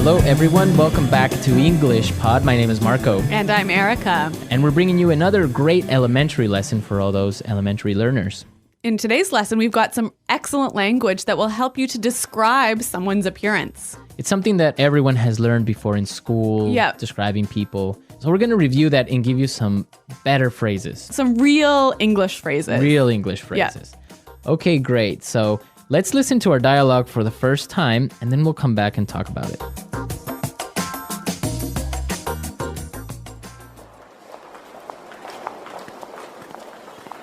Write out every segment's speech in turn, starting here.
Hello everyone, welcome back to English Pod. My name is Marco. And I'm Erica. And we're bringing you another great elementary lesson for all those elementary learners. In today's lesson, we've got some excellent language that will help you to describe someone's appearance. It's something that everyone has learned before in school, describing people. So we're going to review that and give you some better phrases. Some real English phrases. Real English phrases. Yeah. Okay, great. So let's listen to our dialogue for the first time, and then we'll come back and talk about it.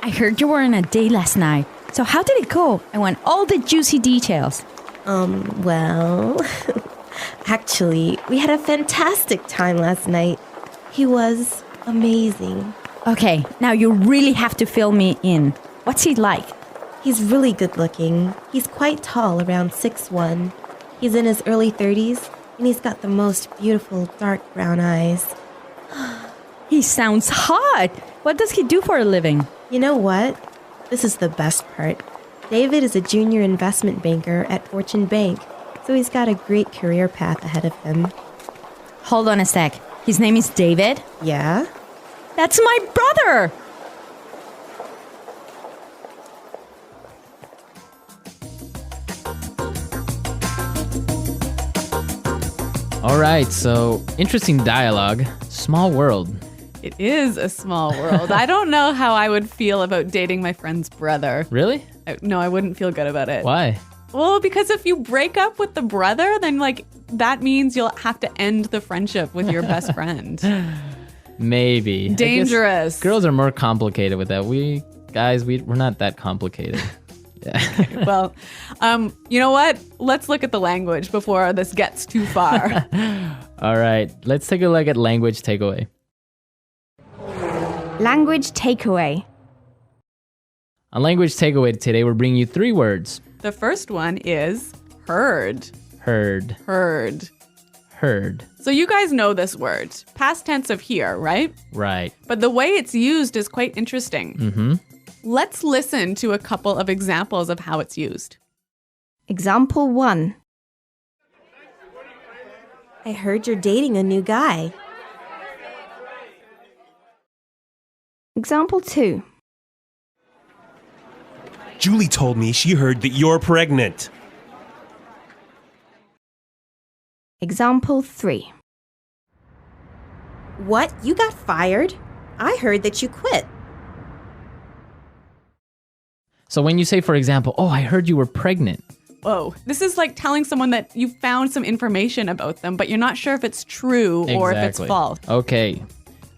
I heard you were on a date last night. So how did it go? I want all the juicy details. Well, actually, we had a fantastic time last night. He was amazing. Okay, now you really have to fill me in. What's he like? He's really good looking. He's quite tall, around 6'1". He's in his early 30s, and he's got the most beautiful dark brown eyes. He sounds hot. What does he do for a living? You know what? This is the best part. David is a junior investment banker at Fortune Bank, so he's got a great career path ahead of him. Hold on a sec. His name is David? Yeah? That's my brother! All right, so interesting dialogue. Small world. It is a small world. I don't know how I would feel about dating my friend's brother. Really? No, I wouldn't feel good about it. Why? Well, because if you break up with the brother, then that means you'll have to end the friendship with your best friend. Maybe. Dangerous. Girls are more complicated with that. We're not that complicated. Yeah. Well, you know what? Let's look at the language before this gets too far. All right, let's take a look at language takeaway. Language takeaway. On language takeaway today, we're bringing you 3 words. The first one is heard. Heard. Heard. Heard. So you guys know this word. Past tense of hear, right? Right. But the way it's used is quite interesting. Mm-hmm. Let's listen to a couple of examples of how it's used. Example 1. I heard you're dating a new guy. Example 2. Julie told me she heard that you're pregnant. Example 3. What? You got fired? I heard that you quit. So when you say, for example, oh, I heard you were pregnant. Whoa. This is like telling someone that you found some information about them, but you're not sure if it's true or if it's false. Okay.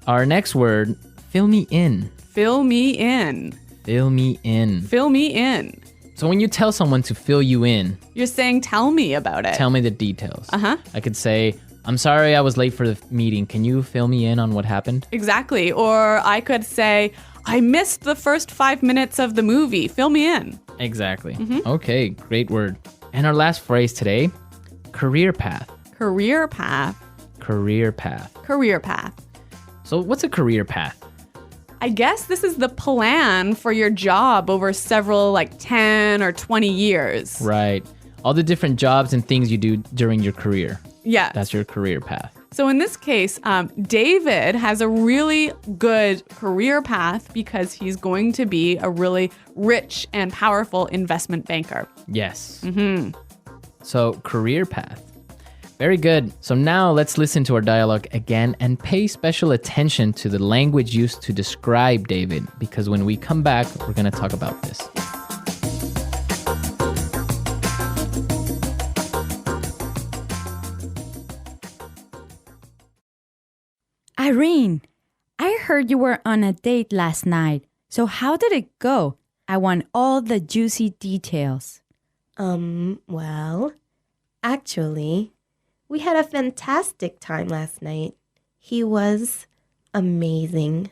Our next word, fill me in. Fill me in. Fill me in. Fill me in. So when you tell someone to fill you in, you're saying, tell me about it. Tell me the details. Uh-huh. I could say, I'm sorry I was late for the meeting. Can you fill me in on what happened? Exactly. Or I could say, I missed the first 5 minutes of the movie. Fill me in. Exactly. Mm-hmm. Okay, great word. And our last phrase today, career path. Career path. Career path. Career path. So what's a career path? I guess this is the plan for your job over several 10 or 20 years. Right. All the different jobs and things you do during your career. Yeah. That's your career path. So in this case, David has a really good career path because he's going to be a really rich and powerful investment banker. Yes. Mm-hmm. So career path. Very good. So now let's listen to our dialogue again and pay special attention to the language used to describe David, because when we come back, we're going to talk about this. Irene, I heard you were on a date last night. So how did it go? I want all the juicy details. Well, actually, we had a fantastic time last night. He was amazing.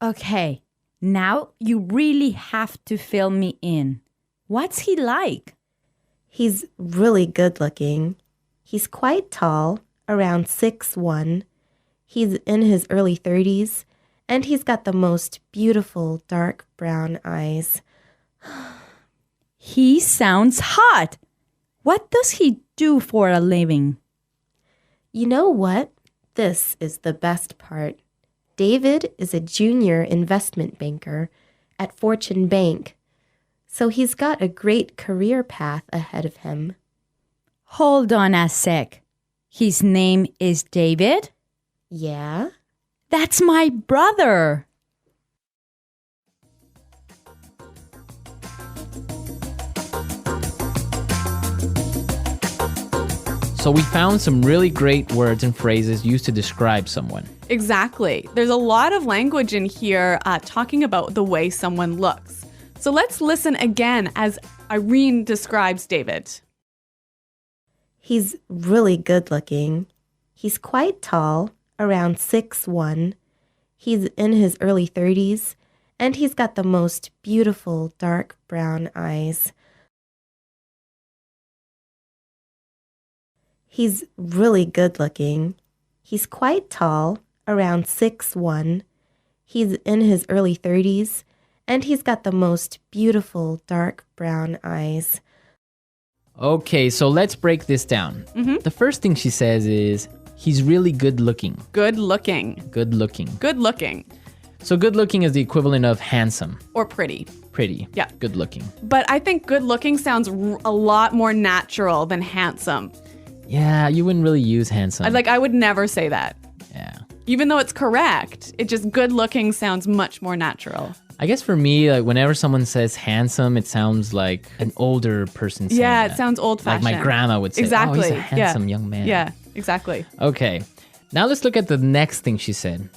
Okay, now you really have to fill me in. What's he like? He's really good looking. He's quite tall, around 6'1". He's in his early 30s, and he's got the most beautiful dark brown eyes. He sounds hot. What does he do for a living? You know what? This is the best part. David is a junior investment banker at Fortune Bank, so he's got a great career path ahead of him. Hold on a sec. His name is David? Yeah? That's my brother. So we found some really great words and phrases used to describe someone. Exactly. There's a lot of language in here talking about the way someone looks. So let's listen again as Irene describes David. He's really good looking. He's quite tall, around 6'1". He's in his early 30s, and he's got the most beautiful dark brown eyes. He's really good looking. He's quite tall, around 6'1". He's in his early 30s, and he's got the most beautiful dark brown eyes. Okay, so let's break this down. The first thing she says is, he's really good looking. Good looking. Good looking. Good looking. So good looking is the equivalent of handsome. Or pretty. Pretty. Yeah. Good looking. But I think good looking sounds a lot more natural than handsome. Yeah, you wouldn't really use handsome. I would never say that. Yeah. Even though it's correct, it just good looking sounds much more natural. I guess for me, like whenever someone says handsome, it sounds like an older person saying Yeah, that. it sounds old Like fashioned. my grandma would say, Exactly. oh, he's a handsome young man. Yeah, exactly. Okay. Now let's look at the next thing she said.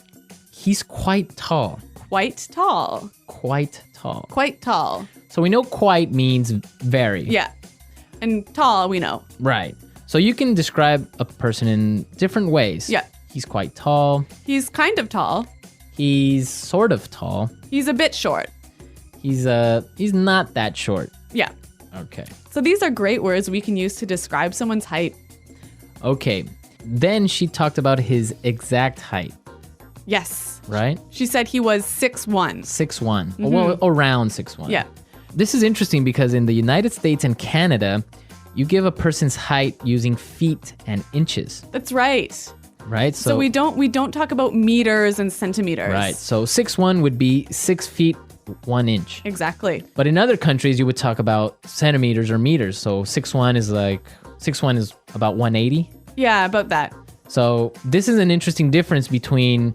He's quite tall. Quite tall. Quite tall. Quite tall. So we know quite means very. Yeah. And tall, we know. Right. So you can describe a person in different ways. Yeah. He's quite tall. He's kind of tall. He's sort of tall. He's a bit short. He's not that short. Yeah. Okay. So these are great words we can use to describe someone's height. Okay. Then she talked about his exact height, Yes. right? She said he was 6'1". 6'1". Well, around 6'1". Yeah. This is interesting because in the United States and Canada, you give a person's height using feet and inches, That's right. right? So we don't talk about meters and centimeters. Right. So 6'1" would be 6 feet 1 inch. Exactly. But in other countries, you would talk about centimeters or meters. So 6'1" is about 180. Yeah, about that. So this is an interesting difference between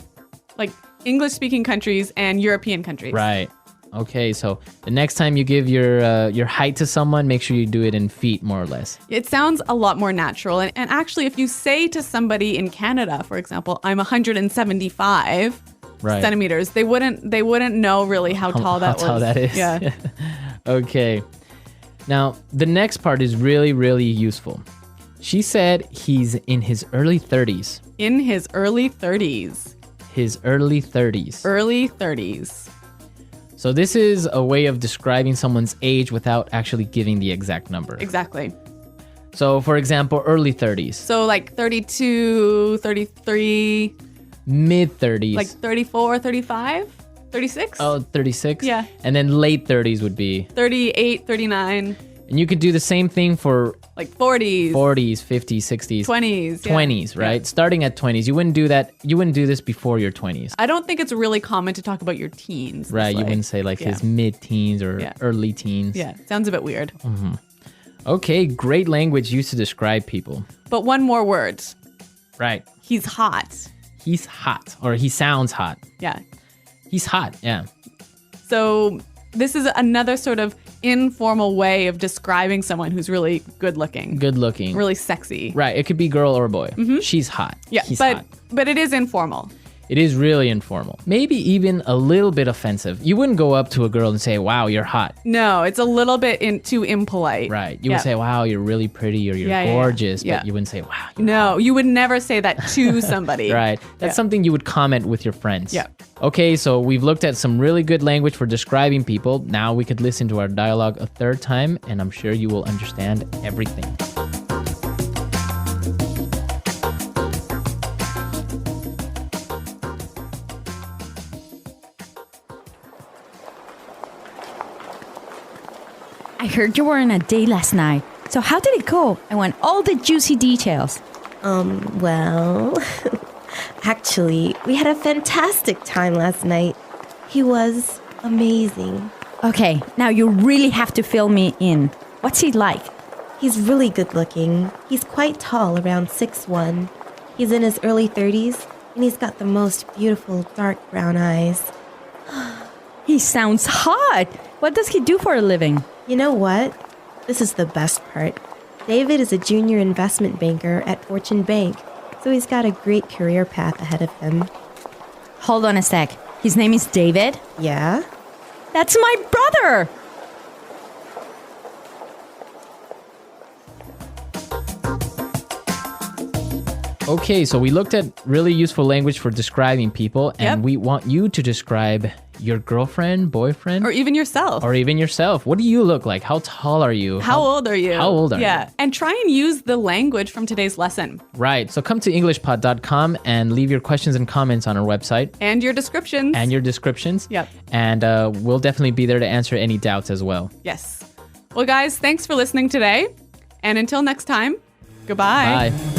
Like English speaking countries and European countries. right. Okay, so the next time you give your height to someone, make sure you do it in feet, more or less. It sounds a lot more natural. And actually, if you say to somebody in Canada, for example, I'm 175 Right. centimeters, they wouldn't know really how tall that was. How tall that is. Yeah. Okay. Now, the next part is really, really useful. She said he's in his early 30s. In his early 30s. His early 30s. Early 30s. So this is a way of describing someone's age without actually giving the exact number. Exactly. So, for example, early 30s, So like 32, 33, mid 30s. like 34, 35, 36, Oh, 36? Yeah. And then late 30s would be. 38, 39, And you could do the same thing for like 40s, 40s, 50s, 60s, 20s. yeah. 20s, right? Yeah. Starting at 20s. You wouldn't do that. You wouldn't do this before your 20s. I don't think it's really common to talk about your teens. Right, It's you like- wouldn't say like yeah. his mid-teens or Yeah. early teens. Yeah, sounds a bit weird. Okay, great language used to describe people. But one more word. Right. He's hot. He's hot, or he sounds hot. Yeah. He's hot, yeah. So this is another sort of informal way of describing someone who's really good looking, Good looking. really sexy. Right, it could be girl or boy. She's hot. Yeah, He's but hot. but it is informal. It is really informal. Maybe even a little bit offensive. You wouldn't go up to a girl and say, wow, you're hot. No, it's a little bit too impolite. Right. You Yeah. would say, wow, you're really pretty or you're Yeah, yeah, yeah. gorgeous. Yeah. But you wouldn't say, wow. You're No, you would never say that to somebody. Right. That's Yeah. something you would comment with your friends. Yeah. Okay, so we've looked at some really good language for describing people. Now we could listen to our dialogue a third time, and I'm sure you will understand everything. I heard you were on a date last night. So how did it go? I want all the juicy details. Well, actually, we had a fantastic time last night. He was amazing. Okay, now you really have to fill me in. What's he like? He's really good looking. He's quite tall, around 6'1". He's in his early 30s, and he's got the most beautiful dark brown eyes. He sounds hot. What does he do for a living? You know what? This is the best part. David is a junior investment banker at Fortune Bank, so he's got a great career path ahead of him. Hold on a sec. His name is David? Yeah? That's my brother! Okay, so we looked at really useful language for describing people, and Yep. we want you to describe your girlfriend, boyfriend, Or even yourself. or even yourself. What do you look like? How tall are you? How old are you? How old are Yeah. you? And try and use the language from today's lesson Right. So come to EnglishPod.com and leave your questions and comments on our website and your descriptions. and your descriptions. Yep. And we'll definitely be there to answer any doubts as well. Yes. Well, guys, thanks for listening today. And until next time, goodbye. Bye.